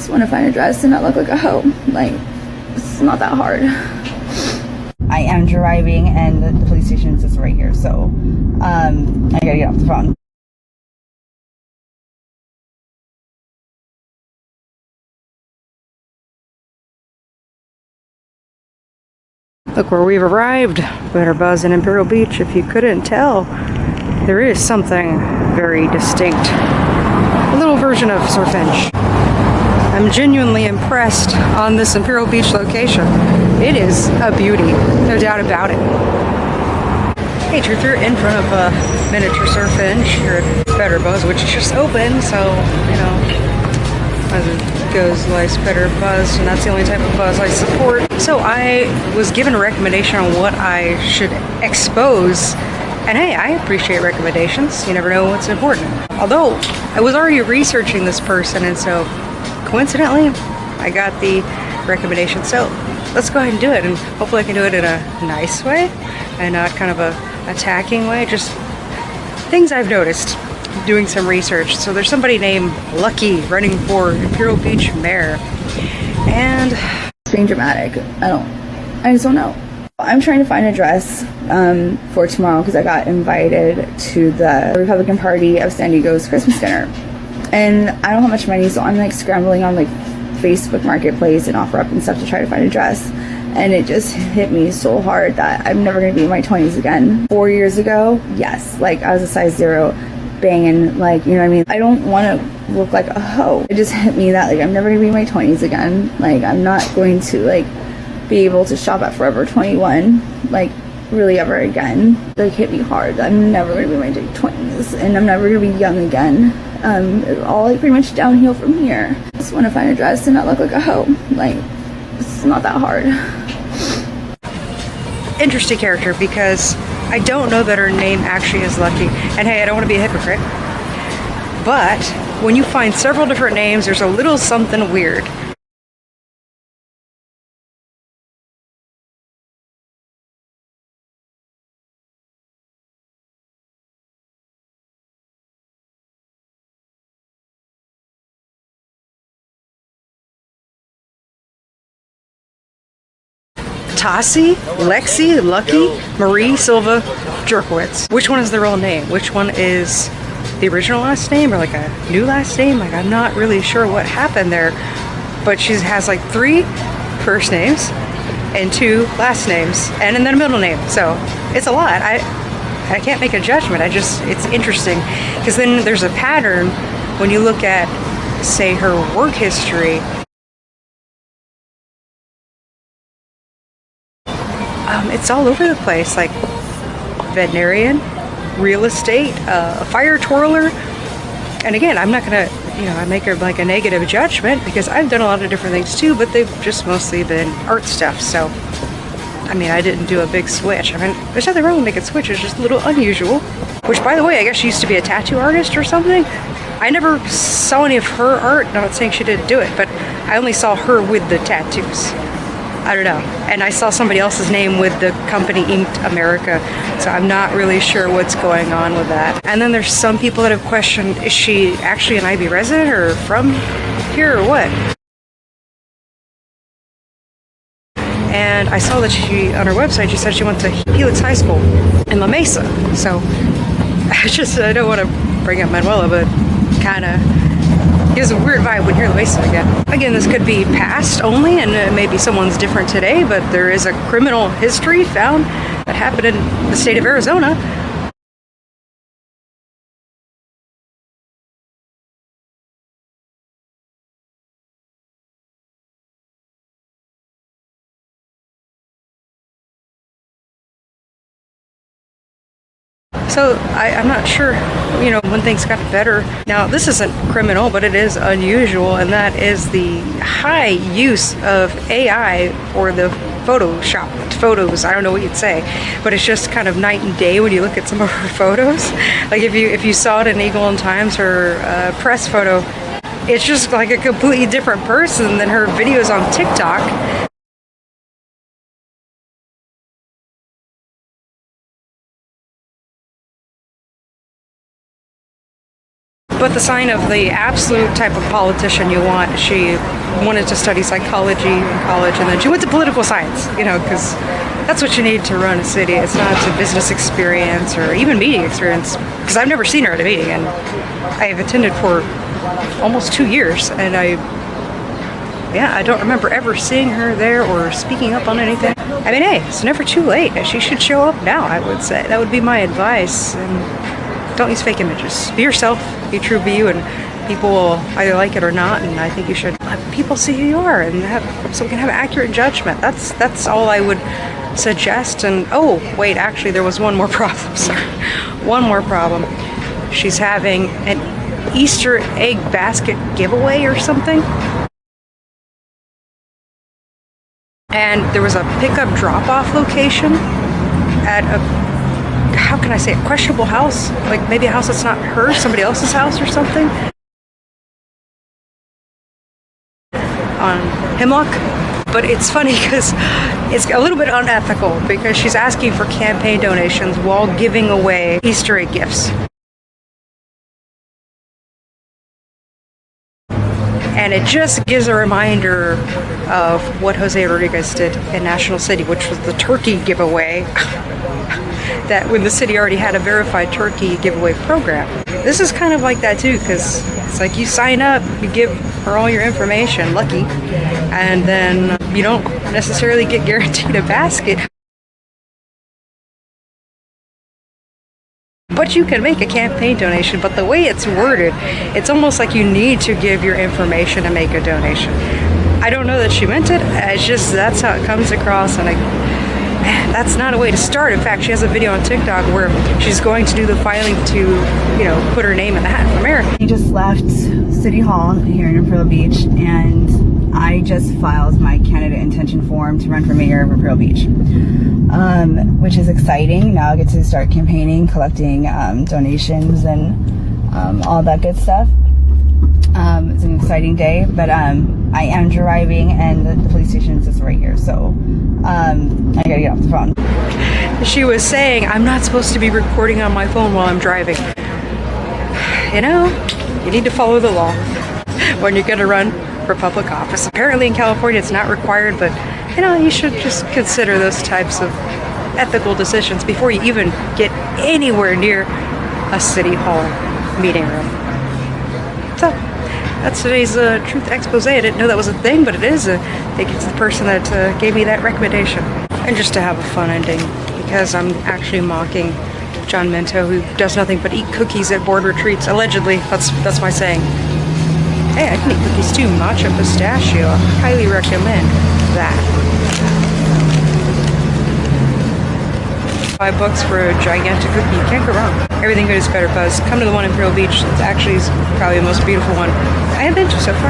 just want to find a dress and not look like a hoe. Like, it's not that hard. I am driving and the police station is just right here, so I gotta get off the phone. Look where we've arrived. Better Buzz in Imperial Beach. If you couldn't tell, there is something very distinct. A little version of Surfinch. I'm genuinely impressed on this Imperial Beach location. It is a beauty, no doubt about it. Hey, Truth, you're in front of a miniature Surfinch. You're at Better Buzz, which just opened, so, you know, as it goes, likes Better Buzz, and that's the only type of buzz I support. So I was given a recommendation on what I should expose. And hey, I appreciate recommendations. You never know what's important. Although, I was already researching this person, and so coincidentally, I got the recommendation. So let's go ahead and do it, and hopefully I can do it in a nice way and not kind of a attacking way. Just things I've noticed doing some research. So there's somebody named Lucky running for Imperial Beach mayor, and it's being dramatic. I just don't know. I'm trying to find a dress for tomorrow because I got invited to the Republican Party of San Diego's Christmas dinner, and I don't have much money, so I'm like scrambling on like Facebook Marketplace and OfferUp and stuff to try to find a dress. And it just hit me so hard that I'm never going to be in my 20s again. 4 years ago, yes, like I was a size 0, banging, like, you know what I mean? I don't want to look like a hoe. It just hit me that like I'm never going to be in my 20s again. Like, I'm not going to like be able to shop at Forever 21 like really ever again. Like, hit me hard. I'm never going to be in my 20s, and I'm never going to be young again. It's all like pretty much downhill from here. I just want to find a dress and not look like a hoe. Like, it's not that hard. Interesting character, because I don't know that her name actually is Lucky. And hey, I don't want to be a hypocrite, but when you find several different names, there's a little something weird. Tassi, Lexi, Lucky, Marie, Silva, Jurkiewicz. Which one is the real name? Which one is the original last name or like a new last name? Like, I'm not really sure what happened there, but she has like 3 first names and 2 last names and then a middle name. So it's a lot. I can't make a judgment. It's interesting because then there's a pattern when you look at, say, her work history. It's all over the place, like veterinarian, real estate, fire twirler. And again, I'm not gonna, I make her like a negative judgment because I've done a lot of different things too, but they've just mostly been art stuff. So, I mean, I didn't do a big switch. I mean, there's nothing wrong with making switches, just a little unusual. Which, by the way, I guess she used to be a tattoo artist or something. I never saw any of her art. Not saying she didn't do it, but I only saw her with the tattoos. I don't know. And I saw somebody else's name with the company Inked America, so I'm not really sure what's going on with that. And then there's some people that have questioned, is she actually an IB resident or from here or what? And I saw that she, on her website, she said she went to Helix High School in La Mesa. So I don't want to bring up Manuela, but kind of gives a weird vibe when you're in La Mesa again. Again, this could be past only, and maybe someone's different today, but there is a criminal history found that happened in the state of Arizona. So I'm not sure, when things got better. Now, this isn't criminal, but it is unusual, and that is the high use of AI for the Photoshop photos. I don't know what you'd say, but it's just kind of night and day when you look at some of her photos. Like if you saw it in Eagle and Times, her press photo, it's just like a completely different person than her videos on TikTok. But the sign of the absolute type of politician you want, she wanted to study psychology in college, and then she went to political science, you know, because that's what you need to run a city. It's not a business experience or even meeting experience, because I've never seen her at a meeting, and I've attended for almost 2 years, and I don't remember ever seeing her there or speaking up on anything. I mean, hey, it's never too late. She should show up now, I would say. That would be my advice. And don't use fake images. Be yourself, be true, be you, and people will either like it or not, and I think you should let people see who you are and so we can have accurate judgment. That's all I would suggest. And oh, wait, actually there was one more problem, sorry. One more problem. She's having an Easter egg basket giveaway or something. And there was a pickup drop-off location at a, how can I say it, questionable house? Like maybe a house that's not hers, somebody else's house or something. On Hemlock. But it's funny because it's a little bit unethical because she's asking for campaign donations while giving away Easter egg gifts. And it just gives a reminder of what Jose Rodriguez did in National City, which was the turkey giveaway. That when the city already had a verified turkey giveaway program. This is kind of like that too, because it's like you sign up, you give her all your information, lucky, and then you don't necessarily get guaranteed a basket. But you can make a campaign donation, but the way it's worded, it's almost like you need to give your information to make a donation. I don't know that she meant it, it's just that's how it comes across, and that's not a way to start. In fact, she has a video on TikTok where she's going to do the filing to, you know, put her name in the hat for mayor. I just left City Hall here in Imperial Beach, and I just filed my candidate intention form to run for mayor of Imperial Beach, which is exciting. Now I get to start campaigning, collecting donations, and all that good stuff. It's an exciting day, but I am driving, and the police station is just right here, so I gotta get off the phone. She was saying, I'm not supposed to be recording on my phone while I'm driving. You know, you need to follow the law when you're gonna run for public office. Apparently in California it's not required, but you know, you should just consider those types of ethical decisions before you even get anywhere near a city hall meeting room. So that's today's truth expose. I didn't know that was a thing, but it is. I think it's the person that gave me that recommendation. And just to have a fun ending, because I'm actually mocking John Minto, who does nothing but eat cookies at board retreats. Allegedly, that's my saying. Hey, I can eat cookies too. Matcha Pistachio. I highly recommend that. $5 for a gigantic cookie. You can't go wrong. Everything good is better buzz. Come to the one in Imperial Beach. It's actually probably the most beautiful one I have been to so far.